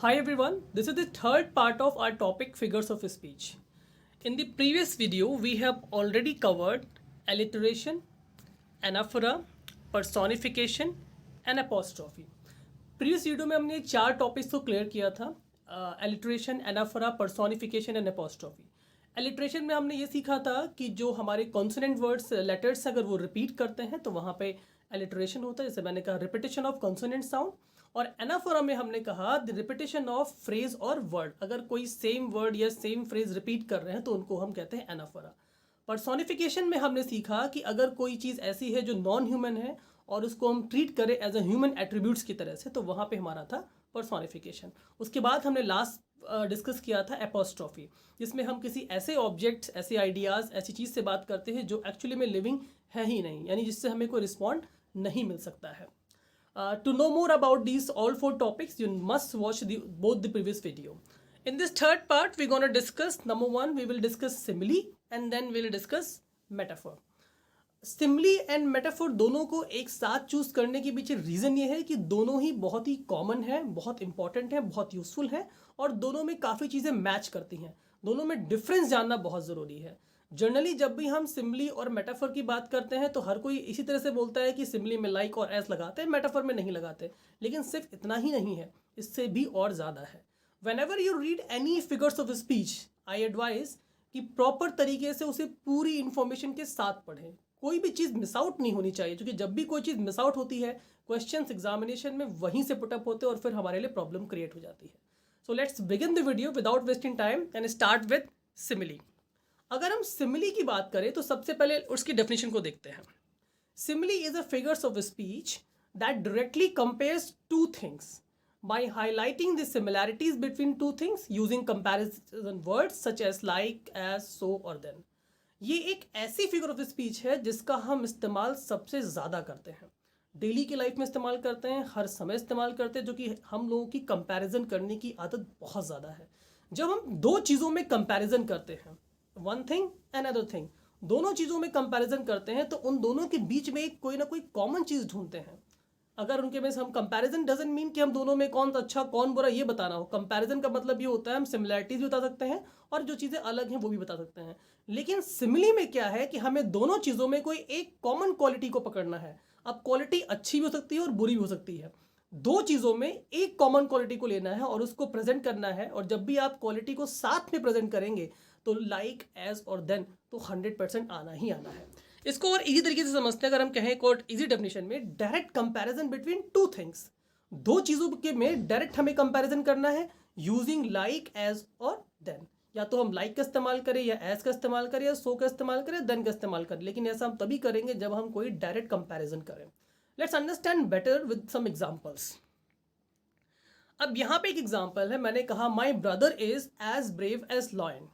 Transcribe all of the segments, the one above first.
Hi everyone, this is the third part of our topic figures of speech. In the previous video, we have already covered alliteration, anaphora, personification and apostrophe. Previous video में हमने चार topics को clear किया था, alliteration, anaphora, personification and apostrophe. Alliteration में हमने ये सीखा था कि जो हमारे कॉन्सोनेंट वर्ड्स लेटर्स अगर वो रिपीट करते हैं तो वहाँ पे एलिट्रेशन होता है, जैसे मैंने कहा रिपीटेशन ऑफ कॉन्सोनेंट साउंड. और एनाफोरा में हमने कहा द रिपीटेशन ऑफ फ्रेज और वर्ड, अगर कोई सेम वर्ड या सेम फ्रेज रिपीट कर रहे हैं तो उनको हम कहते हैं एनाफोरा. पर्सोनिफिकेशन में हमने सीखा कि अगर कोई चीज़ ऐसी है जो नॉन ह्यूमन है और उसको हम ट्रीट करें एज अ ह्यूमन एट्रीब्यूट्स की तरह से, तो वहाँ पे हमारा था पर्सोनिफिकेशन. उसके बाद हमने लास्ट डिस्कस किया था एपोस्ट्रॉफी, जिसमें हम किसी ऐसे ऑब्जेक्ट्स, ऐसे आइडियाज़, ऐसी चीज़ से बात करते हैं जो एक्चुअली में लिविंग है ही नहीं, यानी जिससे हमें कोई रिस्पॉन्ड नहीं मिल सकता है. To know more about these all four topics, you must watch both the previous video. In this third part, we're going to discuss, number one, we will discuss simile and then we'll discuss metaphor. Simile and metaphor दोनों को एक साथ choose करने के पीछे reason ये है कि दोनों ही बहुत ही कॉमन है, बहुत इंपॉर्टेंट है, बहुत यूजफुल है और दोनों में काफ़ी चीज़ें मैच करती हैं. दोनों में डिफरेंस जानना बहुत ज़रूरी है. जनरली जब भी हम सिमली और मेटाफर की बात करते हैं तो हर कोई इसी तरह से बोलता है कि सिमली में लाइक और एस लगाते हैं, मेटाफर में नहीं लगाते. लेकिन सिर्फ इतना ही नहीं है, इससे भी और ज़्यादा है. Whenever you read any figures of speech, I advise कि प्रॉपर तरीके से उसे पूरी इंफॉर्मेशन के साथ पढ़ें. कोई भी चीज़ मिस आउट नहीं होनी चाहिए, क्योंकि जब भी कोई चीज़ मिस आउट होती है क्वेश्चंस एग्जामिनेशन में वहीं से पुटअप होते हैं और फिर हमारे लिए प्रॉब्लम क्रिएट हो जाती है. So let's begin the video without wasting time and start with simile. अगर हम सिमिली की बात करें तो सबसे पहले उसकी डेफिनेशन को देखते हैं. Simile is a figures of speech that directly compares two things by highlighting the similarities between two things using comparison words such as like, as, so और देन. ये एक ऐसी फिगर ऑफ स्पीच है जिसका हम इस्तेमाल सबसे ज़्यादा करते हैं, डेली की लाइफ में इस्तेमाल करते हैं, हर समय इस्तेमाल करते हैं, जो कि हम लोगों की कंपैरिजन करने की आदत बहुत ज़्यादा है. जब हम दो चीज़ों में कंपैरिजन करते हैं, one thing and other thing, दोनों चीज़ों में कंपैरिजन करते हैं तो उन दोनों के बीच में एक कोई ना कोई कॉमन चीज़ ढूंढते हैं. अगर उनके में हम कंपैरिजन डजंट मीन कि हम दोनों में कौन अच्छा कौन बुरा ये बताना हो. कंपैरिजन का मतलब ये होता है हम सिमिलैरिटीज भी बता सकते हैं और जो चीज़ें अलग हैं वो भी बता सकते हैं. लेकिन सिमिली में क्या है कि हमें दोनों चीज़ों में कोई एक कॉमन क्वालिटी को पकड़ना है. अब क्वालिटी अच्छी भी हो सकती है और बुरी भी हो सकती है. दो चीज़ों में एक कॉमन क्वालिटी को लेना है और उसको प्रेजेंट करना है. और जब भी आप क्वालिटी को साथ में प्रेजेंट करेंगे तो लाइक, एज और देन तो 100% आना ही आना है. इसको और इजी तरीके से समझते हैं. अगर हम कहें कोट इजी डेफिनेशन में, direct comparison between two things, दो चीज़ों के में डायरेक्ट हमें कंपैरिजन करना है यूजिंग लाइक, एज और देन. या तो हम लाइक का इस्तेमाल करें या एज का इस्तेमाल करें या सो का इस्तेमाल करें, देन का इस्तेमाल करें. लेकिन ऐसा हम तभी करेंगे जब हम कोई डायरेक्ट कंपैरिजन करें. Let's understand better with some examples. अब यहाँ पे एक एग्जांपल है. मैंने कहा my brother is as brave as lion.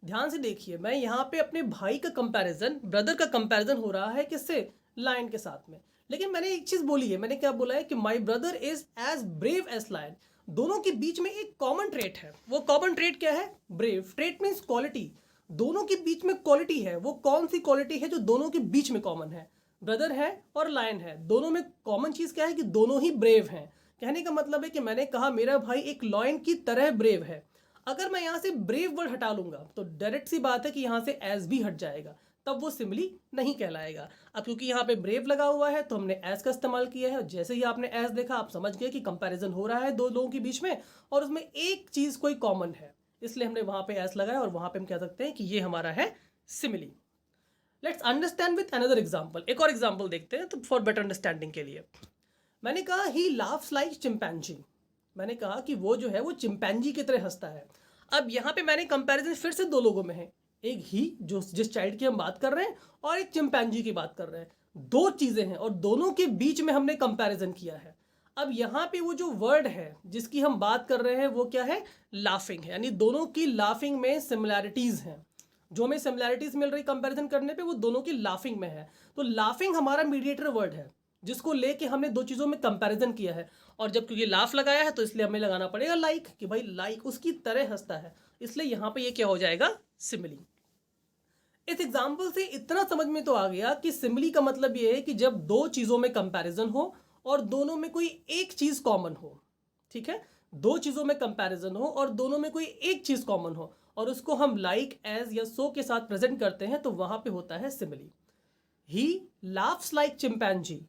ध्यान से देखिए, मैं यहाँ पे अपने भाई का कंपैरिजन, ब्रदर का कंपैरिजन हो रहा है किससे? लायन के साथ में. लेकिन मैंने एक चीज़ बोली है, मैंने क्या बोला है कि my brother is as brave as lion. दोनों के बीच में एक कॉमन ट्रेट है. वो कॉमन ट्रेट क्या है? ब्रेव. Trait means quality. दोनों के बीच में क्वालिटी है. वो कौन सी क्वालिटी है जो दोनों के बीच में कॉमन है? ब्रदर है और लायन है, दोनों में कॉमन चीज़ क्या है कि दोनों ही ब्रेव हैं. कहने का मतलब है कि मैंने कहा मेरा भाई एक लॉयन की तरह ब्रेव है. अगर मैं यहाँ से ब्रेव वर्ड हटा लूंगा तो डायरेक्ट सी बात है कि यहाँ से एज भी हट जाएगा, तब वो सिमिली नहीं कहलाएगा. अब क्योंकि यहाँ पे ब्रेव लगा हुआ है तो हमने एज का इस्तेमाल किया है. जैसे ही आपने एज देखा आप समझ गए कि कंपैरिजन हो रहा है दो लोगों के बीच में और उसमें एक चीज़ कोई कॉमन है, इसलिए हमने वहाँ पे एज लगाया और वहाँ पे हम कह सकते हैं कि ये हमारा है simile. Let's understand with another example. एक और एग्जाम्पल देखते हैं तो फॉर बेटर अंडरस्टैंडिंग के लिए. मैंने कहा ही लाफ्स लाइक चिंपैंजी. मैंने कहा कि वो जो है वो चिंपैंजी की तरह हंसता है. अब यहाँ पे मैंने कंपैरिजन फिर से दो लोगों में है, एक ही जो जिस चाइल्ड की हम बात कर रहे हैं और एक चिंपैंजी की बात कर रहे हैं. दो चीज़ें हैं और दोनों के बीच में हमने कंपैरिजन किया है. अब यहाँ पे वो जो वर्ड है जिसकी हम बात कर रहे हैं वो क्या है? लाफिंग है. यानी दोनों की लाफिंग में सिमिलैरिटीज़ हैं. जो हमें सिमिलैरिटीज़ मिल रही कंपैरिजन करने पे वो दोनों की लाफिंग में है. तो लाफिंग हमारा मीडिएटर वर्ड है जिसको लेके हमने दो चीज़ों में कंपैरिजन किया है. और जब क्योंकि लाफ लगाया है तो इसलिए हमें लगाना पड़ेगा लाइक, कि भाई लाइक उसकी तरह हंसता है. इसलिए यहाँ पे ये क्या हो जाएगा? सिमिली. इस एग्जाम्पल से इतना समझ में तो आ गया कि सिमिली का मतलब ये है कि जब दो चीज़ों में कंपैरिजन हो और दोनों में कोई एक चीज़ कॉमन हो. ठीक है, दो चीज़ों में कंपैरिजन हो और दोनों में कोई एक चीज़ कॉमन हो और उसको हम लाइक, एज या सो के साथ प्रेजेंट करते हैं तो वहाँ पे होता है सिमिली। ही लाफ्स लाइक चिंपैंजी,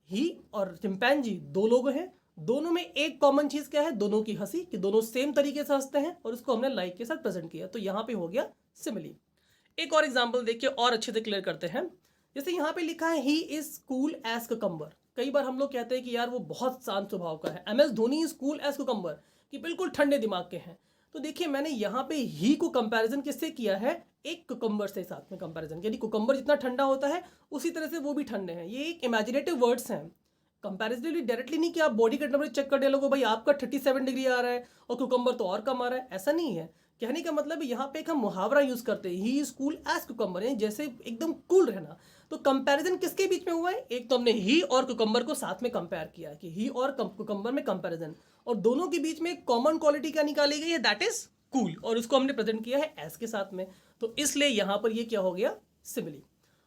ही और चिंपैंजी दो लोग हैं, दोनों में एक कॉमन चीज़ क्या है, दोनों की हंसी, कि दोनों सेम तरीके से हंसते हैं और उसको हमने लाइक के साथ प्रेजेंट किया, तो यहाँ पे हो गया सिमिली। एक और एग्जाम्पल देखिए और अच्छे से क्लियर करते हैं। जैसे यहाँ पे लिखा है he is cool as cucumber. कई बार हम लोग कहते हैं कि यार वो बहुत शांत स्वभाव का है, MS Dhoni is cool as cucumber, कि बिल्कुल ठंडे दिमाग के हैं। तो देखिए मैंने यहाँ पे ही को कंपैरिजन किससे किया है, एक कुकम्बर से साथ में कंपैरिजन, यानी कुकम्बर जितना ठंडा होता है उसी तरह से वो भी ठंडे हैं। ये एक इमेजिनेटिव वर्ड्स हैं, कंपैरेटिवली डायरेक्टली नहीं कि आप बॉडी का टेम्परेचर चेक कर लोगो भाई आपका 37 डिग्री आ रहा है और कुकम्बर तो और कम आ रहा है, ऐसा नहीं है। कहने का मतलब यहाँ पे एक हम मुहावरा यूज करते हैं, he is cool as cucumber, जैसे एकदम कूल रहना। तो कंपैरिजन किसके बीच में हुआ है, एक तो हमने ही और कुकम्बर को साथ में कंपेयर किया कि ही और कुकम्बर में कंपैरिजन, और दोनों के बीच में एक कॉमन क्वालिटी क्या निकाली गई है, दैट इज कूल, और उसको हमने प्रेजेंट किया है एज के साथ में। तो इसलिए यहाँ पर ये क्या हो गया, सिमिली।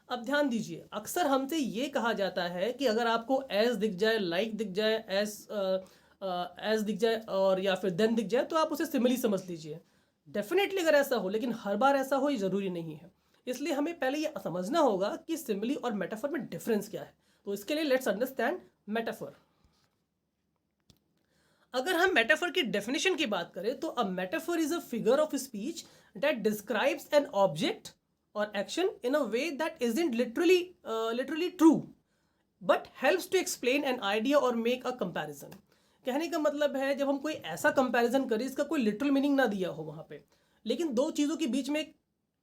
अब ध्यान दीजिए, अक्सर हमसे ये कहा जाता है कि अगर आपको एज दिख जाए, लाइक दिख जाए, एज दिख जाए और या फिर देन दिख जाए तो आप उसे सिमिली समझ लीजिए। डेफिनेटली अगर ऐसा हो, लेकिन हर बार ऐसा हो ये ज़रूरी नहीं है। इसलिए हमें पहले ये समझना होगा कि सिमिली और मेटाफर में डिफरेंस क्या है। तो इसके लिए लेट्स अंडरस्टैंड मेटाफर। अगर हम मेटाफर की डेफिनेशन की बात करें तो a metaphor is a figure of speech that describes an object or action in a way that isn't literally true but helps to explain an idea or make a comparison. कहने का मतलब है जब हम कोई ऐसा कंपैरिजन करें इसका कोई लिटरल मीनिंग ना दिया हो वहाँ पे, लेकिन दो चीज़ों के बीच में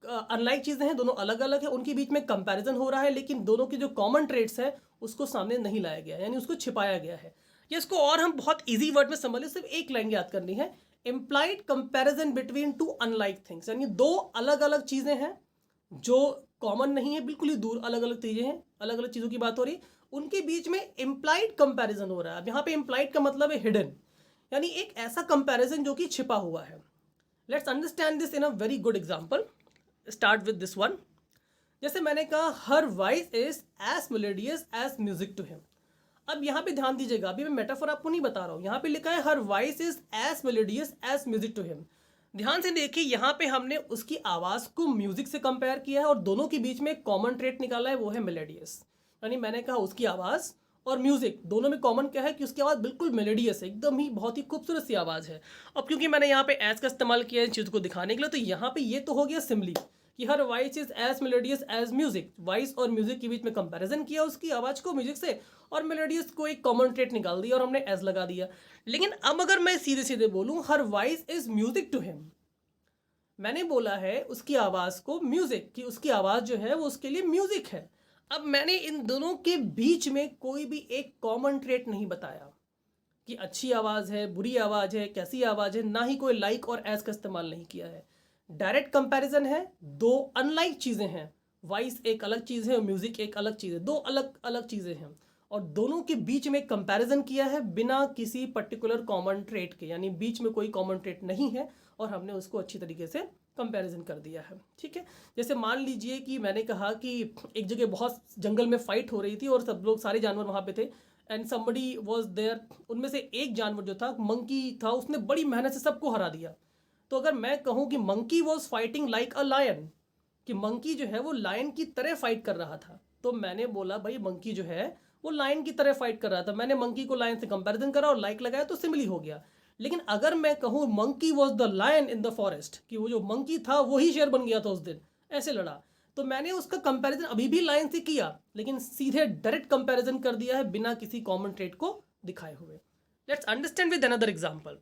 अनलाइक चीज़ें हैं, दोनों अलग अलग है, उनके बीच में कंपैरिजन हो रहा है, लेकिन दोनों के जो कॉमन ट्रेड्स है उसको सामने नहीं लाया गया, यानी उसको छिपाया गया है। या इसको और हम बहुत ईजी वर्ड में समझ लें, सिर्फ एक लाइन याद करनी है, implied comparison between two unlike things, यानी दो अलग अलग चीज़ें हैं जो कॉमन नहीं है, बिल्कुल ही दूर अलग अलग चीज़ें हैं, अलग अलग चीज़ों की बात हो रही, उनके बीच में इम्प्लाइड कंपैरिजन हो रहा है। अब यहाँ पे इम्प्लाइड का मतलब है हिडन, यानी एक ऐसा कंपैरिजन जो कि छिपा हुआ है। Let's understand this in a very good example. Start with this one. जैसे मैंने कहा her voice is as melodious as music to him. अब यहाँ पे ध्यान दीजिएगा, अभी मैं मेटाफर आपको नहीं बता रहा हूँ, यहाँ पे लिखा है her voice is as melodious as music to him. ध्यान से देखिए, यहाँ पे हमने उसकी आवाज़ को म्यूजिक से कंपेयर किया है और दोनों के बीच में एक कॉमन ट्रेट निकाला है, वो है मेलोडियस। यानी मैंने कहा उसकी आवाज़ और म्यूजिक दोनों में कॉमन क्या है कि उसकी आवाज़ बिल्कुल मेलोडियस है, एकदम ही बहुत ही खूबसूरत सी आवाज़ है। अब क्योंकि मैंने यहाँ पे एज का इस्तेमाल किया है चीज़ को दिखाने के लिए, तो यहाँ पे ये तो हो गया सिमली कि her voice is as melodious as music, voice और म्यूजिक के बीच में कंपैरिजन किया उसकी आवाज़ को म्यूजिक से, और मेलोडियस को एक कॉमन ट्रेट निकाल दिया और हमने एज लगा दिया। लेकिन अब अगर मैं सीधे सीधे बोलूँ her voice is music to him, मैंने बोला है उसकी आवाज़ को म्यूजिक, कि उसकी आवाज़ जो है वो उसके लिए म्यूजिक है। अब मैंने इन दोनों के बीच में कोई भी एक कॉमन ट्रेट नहीं बताया कि अच्छी आवाज़ है, बुरी आवाज़ है, कैसी आवाज़ है, ना ही कोई लाइक और एज का इस्तेमाल नहीं किया है। डायरेक्ट कंपैरिजन है, दो अनलाइक चीज़ें हैं, वॉइस एक अलग चीज़ है और म्यूज़िक एक अलग चीज़ है, दो अलग अलग चीज़ें हैं और दोनों के बीच में कंपैरिजन किया है बिना किसी पर्टिकुलर कॉमन ट्रेट के, यानी बीच में कोई कॉमन ट्रेट नहीं है और हमने उसको अच्छी तरीके से कंपैरिजन कर दिया है। ठीक है, जैसे मान लीजिए कि मैंने कहा कि एक जगह बहुत जंगल में फाइट हो रही थी और सब लोग, सारे जानवर वहाँ पे थे, एंड समबडी वॉज देयर, उनमें से एक जानवर जो था मंकी था, उसने बड़ी मेहनत से सबको हरा दिया। तो अगर मैं कहूँ कि monkey was fighting like a lion, कि मंकी जो है वो लायन की तरह फाइट कर रहा था, तो मैंने बोला भाई मंकी जो है वो लायन की तरह फाइट कर रहा था, मैंने मंकी को लायन से कंपैरिजन करा और लाइक लगाया तो सिमिली हो गया। लेकिन अगर मैं कहूँ monkey was the lion in the forest, कि वो जो मंकी था वही शेर बन गया था उस दिन, ऐसे लड़ा, तो मैंने उसका कंपैरिजन अभी भी लायन से किया, लेकिन सीधे डायरेक्ट कंपैरिजन कर दिया है बिना किसी कॉमन ट्रेट को दिखाए हुए। Let's understand with another example.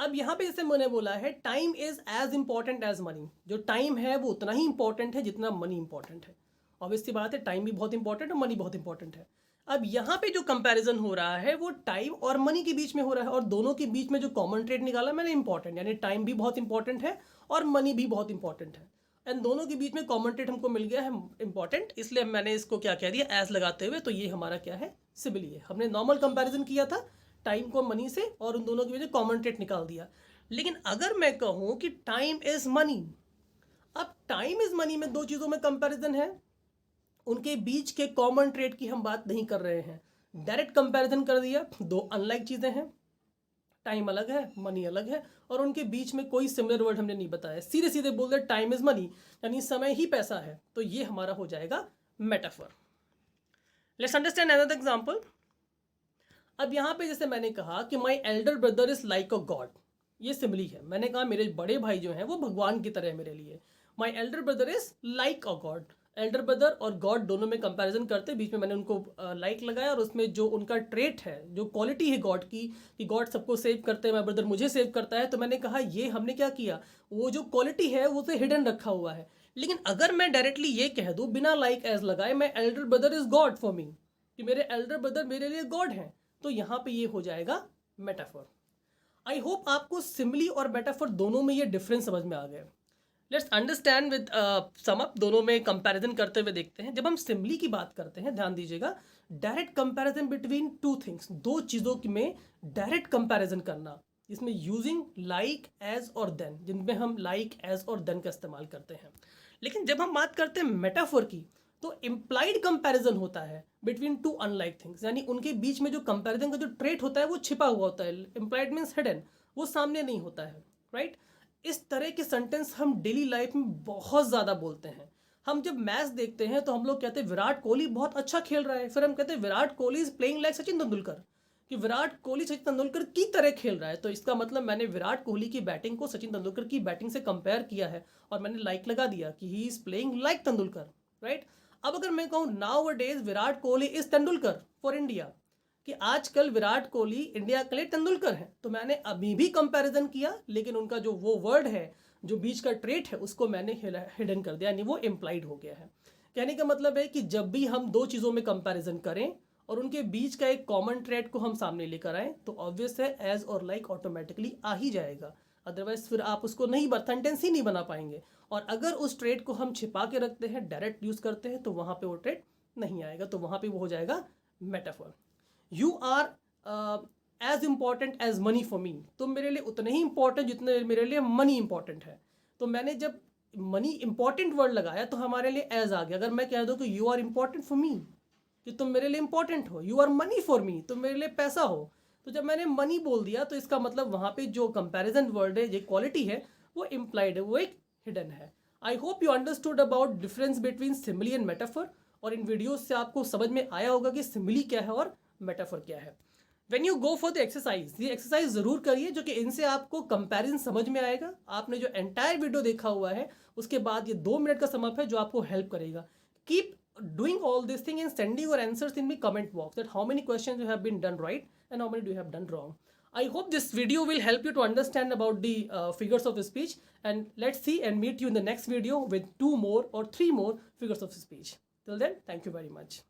अब यहाँ पे जैसे मैंने बोला है time is as important as money, जो टाइम है वो उतना ही इंपॉर्टेंट है जितना मनी इंपॉर्टेंट है। ऑब्वियसली बात है, टाइम भी बहुत इंपॉर्टेंट है, मनी बहुत इंपॉर्टेंट है। अब यहाँ पे जो कंपैरिजन हो रहा है वो टाइम और मनी के बीच में हो रहा है, और दोनों के बीच में जो कॉमन ट्रेड निकाला मैंने इंपॉर्टेंट, यानी टाइम भी बहुत इंपॉर्टेंट है और मनी भी बहुत इंपॉर्टेंट है, एंड दोनों के बीच में कॉमन ट्रेड हमको मिल गया है इंपॉर्टेंट, इसलिए मैंने इसको क्या कह दिया, एज लगाते हुए, तो ये हमारा क्या है, सिमिली है। हमने नॉर्मल कंपैरिजन किया था टाइम को मनी से और उन दोनों के बीच कॉमन ट्रेड निकाल दिया। लेकिन अगर मैं कहूँ कि टाइम इज मनी, अब टाइम इज मनी में दो चीज़ों में कंपैरिजन है, उनके बीच के कॉमन ट्रेड की हम बात नहीं कर रहे हैं, डायरेक्ट कंपैरिजन कर दिया, दो अनलाइक चीज़ें हैं। टाइम अलग है, मनी अलग है, और उनके बीच में कोई सिमिलर वर्ड हमने नहीं बताया, सीधे सीधे बोल दे टाइम इज मनी, यानी समय ही पैसा है, तो ये हमारा हो जाएगा metaphor. Let's understand another example. अब यहाँ पे जैसे मैंने कहा कि my elder brother is like a God, ये सिमिली है। मैंने कहा मेरे बड़े भाई जो हैं वो भगवान की तरह है मेरे लिए। My elder brother is like a God, Elder brother और गॉड दोनों में कंपैरिजन करते, बीच में मैंने उनको लाइक लगाया, और उसमें जो उनका ट्रेट है, जो क्वालिटी है गॉड की, कि गॉड सबको सेव करते हैं, माई ब्रदर मुझे सेव करता है, तो मैंने कहा ये हमने क्या किया, वो जो क्वालिटी है वो उसे हिडन रखा हुआ है। लेकिन अगर मैं डायरेक्टली ये कह दूँ बिना लाइक एज लगाए, my elder brother is God for me, कि मेरे एल्डर ब्रदर मेरे लिए गॉड हैं, तो यहाँ पे ये हो जाएगा मेटाफर। आई होप आपको सिमिली और मेटाफर दोनों में ये डिफरेंस समझ में आ गया। Let's understand with sum up, दोनों में कंपैरिजन करते हुए देखते हैं। जब हम सिमिली की बात करते हैं, ध्यान दीजिएगा, direct comparison between two things, दो चीज़ों में डायरेक्ट कंपैरिजन करना, इसमें यूजिंग लाइक एज और देन, जिनमें हम लाइक एज और देन का इस्तेमाल करते हैं। लेकिन जब हम बात करते हैं मेटाफर की, तो इम्प्लाइड कंपैरिजन होता है बिटवीन टू अनलाइक थिंग्स, यानी उनके बीच में जो कंपैरिजन का जो ट्रेट होता है वो छिपा हुआ होता है। इम्प्लाइड मीन्स हिडन, वो सामने नहीं होता है, राइट। इस तरह के सेंटेंस हम डेली लाइफ में बहुत ज़्यादा बोलते हैं। हम जब मैच देखते हैं तो हम लोग कहते हैं विराट कोहली बहुत अच्छा खेल रहा है, फिर हम कहते हैं Virat Kohli is playing like Sachin Tendulkar, कि विराट कोहली सचिन तेंदुलकर की तरह खेल रहा है, तो इसका मतलब मैंने विराट कोहली की बैटिंग को सचिन तेंदुलकर की बैटिंग से कंपेयर किया है, और मैंने लाइक लगा दिया कि he is playing like Tendulkar, right. अब अगर मैं कहूँ now a days Virat Kohli is Tendulkar for India, कि आजकल विराट कोहली इंडिया के लिए तेंदुलकर है, तो मैंने अभी भी कंपैरिजन किया, लेकिन उनका जो वो वर्ड है, जो बीच का ट्रेट है, उसको मैंने हिडन कर दिया, यानी वो इम्प्लाइड हो गया है। कहने का मतलब है कि जब भी हम दो चीज़ों में कंपैरिजन करें और उनके बीच का एक कॉमन ट्रेट को हम सामने लेकर आए, तो ऑब्वियस है एज और लाइक ऑटोमेटिकली आ ही जाएगा, अदरवाइज फिर आप उसको नहीं सेंटेंस ही नहीं बना पाएंगे। और अगर उस ट्रेट को हम छिपा के रखते हैं, डायरेक्ट यूज़ करते हैं, तो वहाँ पे वो ट्रेट नहीं आएगा, तो वहाँ पे वो हो जाएगा metaphor. You are as important as money for me, तुम मेरे लिए उतने ही इंपॉर्टेंट जितने मेरे लिए मनी इंपॉर्टेंट है। तो मैंने जब मनी इंपॉर्टेंट वर्ड लगाया तो हमारे लिए एज आ गया। अगर मैं कह दूँ कि you are important for me, कि तुम मेरे लिए इंपॉर्टेंट हो, you are money for me, तुम मेरे लिए पैसा हो, तो जब मैंने मनी बोल दिया तो इसका मतलब वहाँ पे जो कंपैरिजन वर्ड है, ये क्वालिटी है, वो इम्प्लाइड है, वो एक हिडन है। I hope you understood about difference between simile and metaphor, और इन वीडियोस से आपको समझ में आया होगा कि सिमिली क्या है और मेटाफर क्या है। When you go for the exercise, ये एक्सरसाइज जरूर करिए, जो कि इनसे आपको कंपैरिजन समझ में आएगा। आपने जो एंटायर वीडियो देखा हुआ है, उसके बाद ये 2 मिनट का समअप है जो आपको हेल्प करेगा। Keep doing all this thing and sending your answers in the comment box, that how many questions you have been done right and how many do you have done wrong. I hope this video will help you to understand about the figures of speech, and let's see and meet you in the next video with 2 more or 3 more figures of speech. Till then, thank you very much.